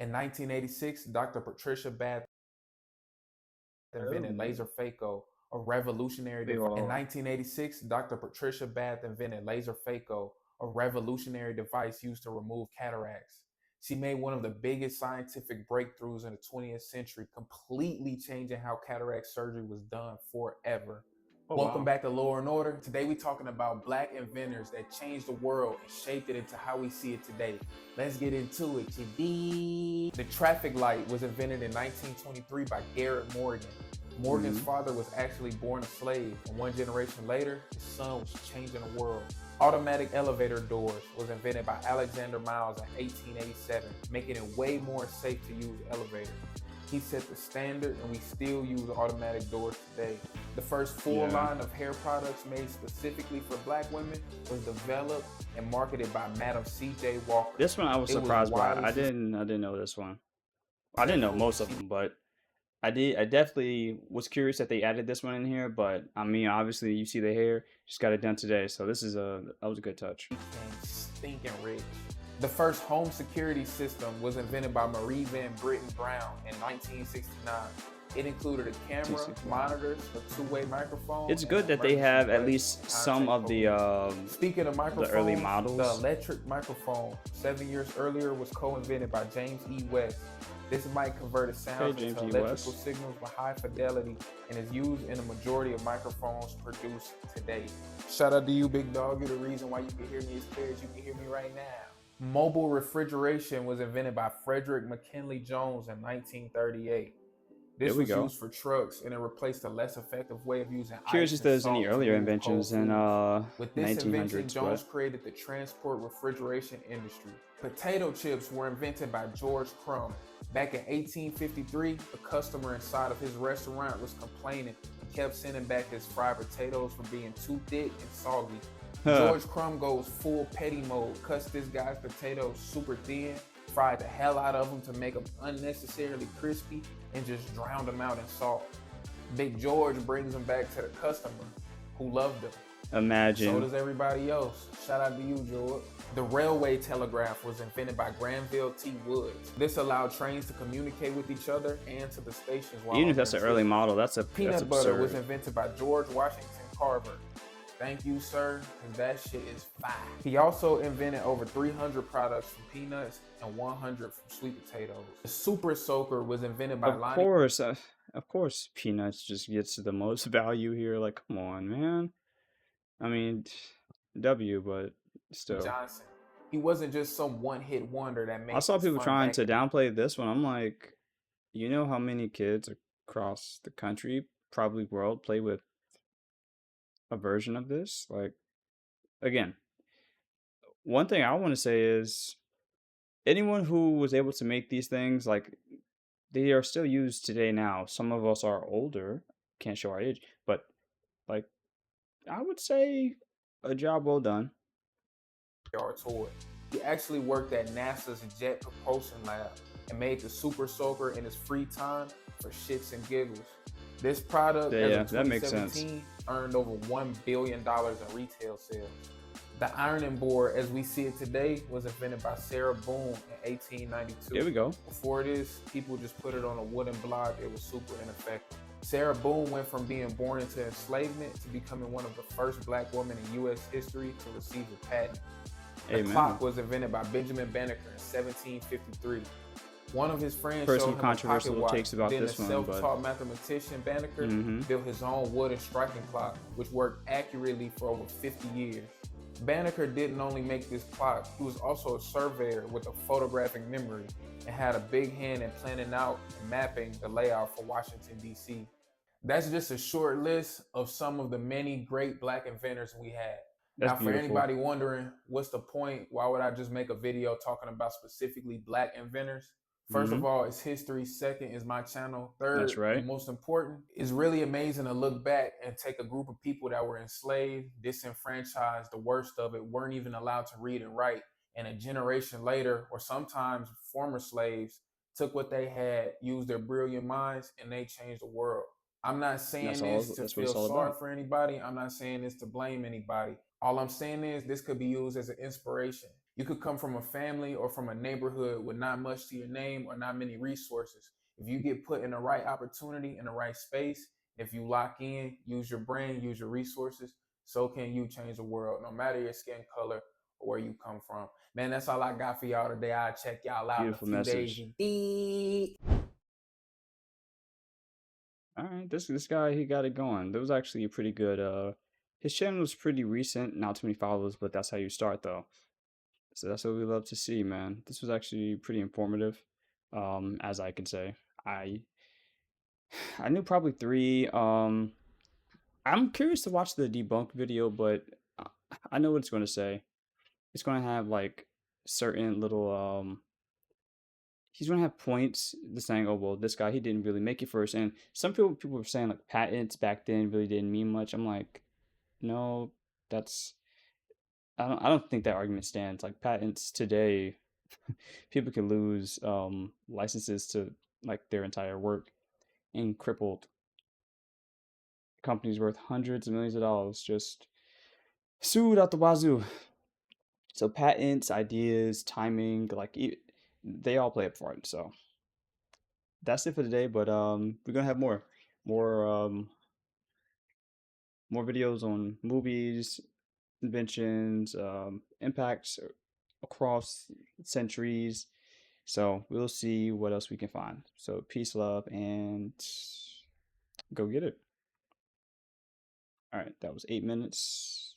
In 1986, Dr. Patricia Bath invented Oh, laser phaco, a revolutionary wait, device. hold on, In hold on. 1986, Dr. Patricia Bath invented laser phaco, a revolutionary device used to remove cataracts. She made one of the biggest scientific breakthroughs in the 20th century, completely changing how cataract surgery was done forever. Oh, Welcome wow. back to Law and Order. Today we're talking about black inventors that changed the world and shaped it into how we see it today. Let's get into it, TD. The traffic light was invented in 1923 by Garrett Morgan. Morgan's Hmm. father was actually born a slave, and one generation later, his son was changing the world. Automatic elevator doors was invented by Alexander Miles in 1887, making it way more safe to use elevators. He set the standard, and we still use automatic doors today. The first full Yeah. line of hair products made specifically for black women was developed and marketed by Madam C.J. Walker. This one I was It was surprised by. widely I didn't know this one. I didn't know successful. most of them, but I definitely was curious that they added this one in here, but I mean, obviously you see the hair, just got it done today. So that was a good touch. Became stinking rich. The first home security system was invented by Marie Van Britten Brown in 1969. It included a camera, 269. monitors, a two-way microphone, It's and good an that they emergency have at button least to some contact of police. Speaking of the early microphones, the models. electric microphone 7 years earlier was co-invented by James E. West. This mic converted sounds Okay, James into E. electrical West. signals with high fidelity and is used in a majority of microphones produced today. Shout out to you, big dog. You're the reason why you can hear me as clear as you can hear me right now. Mobile refrigeration was invented by Frederick McKinley Jones in 1938. There This we was go. used for trucks and it replaced a less effective way of using Curious ice if and there's any salt to earlier move cold inventions in foods. With this invention, 1900s, Jones but created the transport refrigeration industry. Potato chips were invented by George Crumb. Back in 1853, a customer inside of his restaurant was complaining and kept sending back his fried potatoes for being too thick and soggy. huh, George Crumb goes full petty mode, cuts this guy's potatoes super thin, fried the hell out of them to make them unnecessarily crispy, and just drowned them out in salt. Big George brings them back to the customer, who loved them. So imagine. does everybody else. Shout out to you, George. The railway telegraph was invented by Granville T. Woods. This allowed trains to communicate with each other and to the stations while Even if on their that's an early trip. model, that's Peanut butter was absurd. invented by George Washington Carver. Thank you, sir, because that shit is fire. He also invented over 300 products from peanuts and 100 from sweet potatoes. The super soaker was invented by Of Lonnie course, of course, peanuts just gets the most value here. Like, come on, man. I mean, W, but still. Johnson. He wasn't just some one-hit wonder that I made saw things people fun trying back to in the. downplay this one. I'm like, you know how many kids across the country, probably world, play with a version of this? Like, again, one thing I want to say is anyone who was able to make these things, like, they are still used today now. Some of us are older, can't show our age, but like, I would say a job well done. Toy. He actually worked at NASA's Jet Propulsion Lab and made the Super Soaker in his free time for shits and giggles. This product, Yeah, as yeah, of that makes sense. 2017, earned over $1 billion in retail sales. The ironing board, as we see it today, was invented by Sarah Boone in 1892. Here we go. Before this, people just put it on a wooden block. It was super ineffective. Sarah Boone went from being born into enslavement to becoming one of the first black women in U.S. history to receive a patent. The Amen. clock was invented by Benjamin Banneker in 1753. One of his friends Heard showed some him a pocket controversial watch. takes about Then the this one, self-taught mathematician Banneker built his own wooden striking clock, which worked accurately for over 50 years. Banneker didn't only make this clock, he was also a surveyor with a photographic memory and had a big hand in planning out and mapping the layout for Washington, D.C. That's just a short list of some of the many great black inventors we had. that's Now, for beautiful. anybody wondering, what's the point? Why would I just make a video talking about specifically black inventors? First Mm-hmm. of all, it's history. Second is my channel. That's Third, right. and most important, it's really amazing to look back and take a group of people that were enslaved, disenfranchised, the worst of it, weren't even allowed to read and write. And a generation later, or sometimes former slaves, took what they had, used their brilliant minds, and they changed the world. I'm not saying That's all. this to That's what feel it's all sorry about. for anybody. I'm not saying this to blame anybody. All I'm saying is this could be used as an inspiration. You could come from a family or from a neighborhood with not much to your name or not many resources. If you get put in the right opportunity, in the right space, if you lock in, use your brain, use your resources, so can you change the world, no matter your skin color or where you come from. Man, that's all I got for y'all today. I'll check y'all out in a Beautiful few days. message. All right, this guy, he got it going. That was actually a pretty good. His channel was pretty recent, not too many followers, but that's how you start though. So that's what we love to see, man. This was actually pretty informative, as I can say. I I knew probably three. I'm curious to watch the debunk video, but I know what it's going to say. It's going to have like certain little he's going to have points to saying, oh well, this guy, he didn't really make it first, and some people were saying like patents back then really didn't mean much. I'm like, no, that's I don't think that argument stands. Like patents today, people can lose licenses to like their entire work, and crippled companies worth hundreds of millions of dollars just sued out the wazoo. So patents, ideas, timing, like they all play a part. So that's it for today. But we're gonna have more, more videos on movies, inventions, impacts across centuries. So we'll see what else we can find. So peace, love, and go get it. All right, that was 8 minutes.